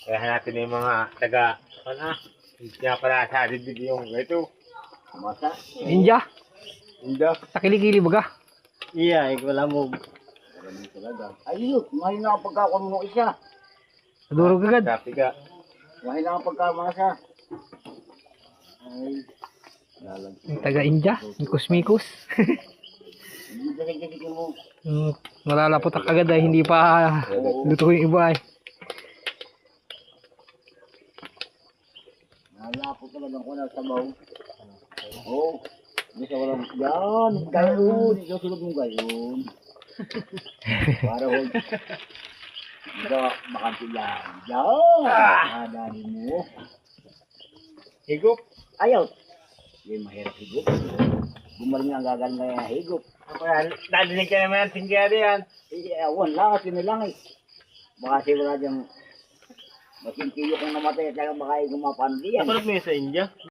Kaya hanapin yung mga taga, hindi nga pala sa dibdib yung ito. Masa. India. Hindi. Sa kilikili baga. Iya, wala mo. Marami talaga. Ayun, mahal na ang pagkakaroon mo isa. Nadurog agad. Sabi ka. Mahal na ang pagkamasa. Ay, lalang. Yung taga India. Mikos-mikos. Hindi dalig-dalig mo. Malalaputak agad ay hindi pa luto yung iba ay. Nalapo talaga ko na sabaw. Oo. Hindi sa walang yan. Gayon. Ikaw sulog mong gayon. Para huwag. Ito, bakanti yan. Yan. Dali mo. Higop. Ayaw. Hindi mahirap higop. Gumaling nga ang gagaling kaya higop. Ako yan, nadinig ka naman ang tinggari yan. Eh, ewan lang. Kasi nilang eh. Baka siya wala diyang masingkiyo kung namatay at talagang baka ay gumapandi yan. Nakulog mo yun sa India?